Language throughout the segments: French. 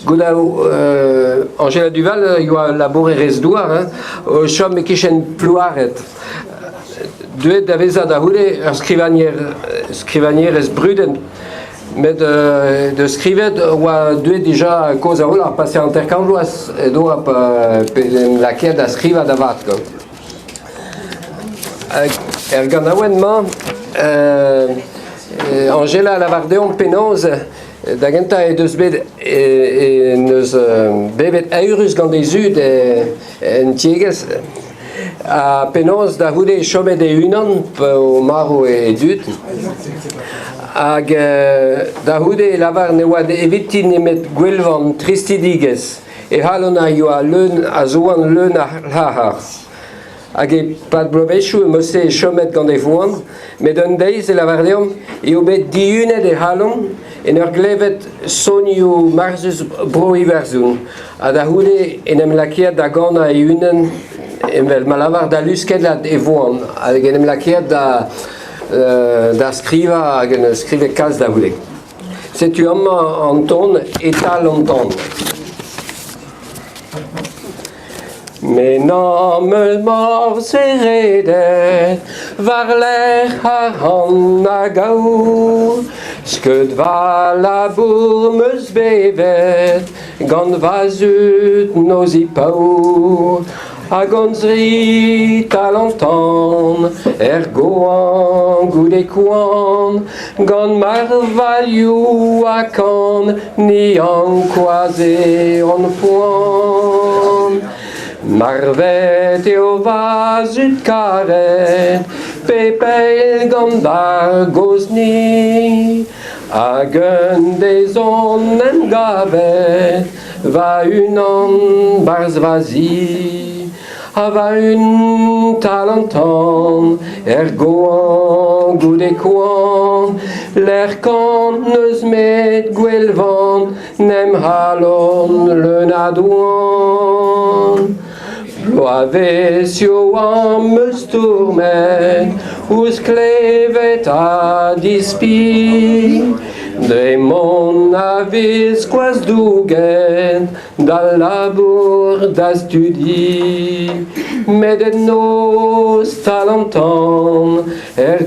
Angela Duval, il y a laboré resdouar, au chom et kichen plouaret. Duet d'aveza d'ahoude, scrivanier es bruden, mais de scrivet, ou duet déjà cause à rouler, passer en intercamblois, et donc la quête à scriva d'avat. Erganawennement, Angela Lavardéon Pénose, d'agenta et deus bet neus bevet eurus gant des ud en tieges a Pénose da houde chomet e unan au maro et dut hag da houde lavar ne oad eviti nemet gwelvan tristidiges e halona yo a leun a zoan leun a lahar. Hag e pat blobechou e mosse chomet gant e voan, met un deiz e lavardeom e obet diunet e halon en ur glevet sonio marzus bro iverzoun. A da houde enem lakiat da gana e unen vel malavar da lusket e voan. Hag enem lakiat da skriva hag en skrive kaz da houde. Setu amma an ton etal an ton. Men amel mor seredet, var l'er har han a gau. Skud va labour meus bevet, gant va zut noz I pau. A gant zri talantan, goan goude kouan, gant mar valiou a kan, ni an koaze an poan. Marvet eo vaz ut karet, pepel gant bar gozni, hag un dezon en gavet, va unan barz vazi, ha va un talantan, goan goude kouan, l'er kan neus met gwelvan, nem halon leun a douan. Ploavesio am eus tourmen, ouz klevet a dispi. Dremon a vez koaz dougen, da labour da studi. Met nos talantan,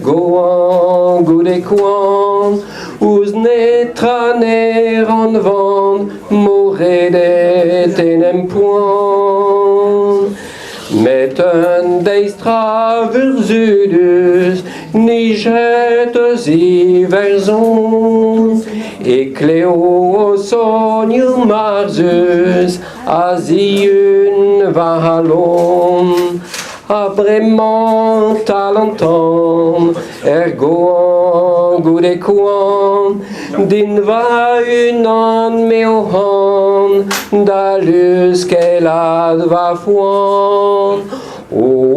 goan goude kouan, ouz netra ner an van, moredet enem poan. Met un deistra vurzudus, ni jetes I verzon, e cleo o sonio marzus, a ziun va halon. A bremañ talantan, goan goude kouan, din va unan meo han, da luskelad va foan. Oh,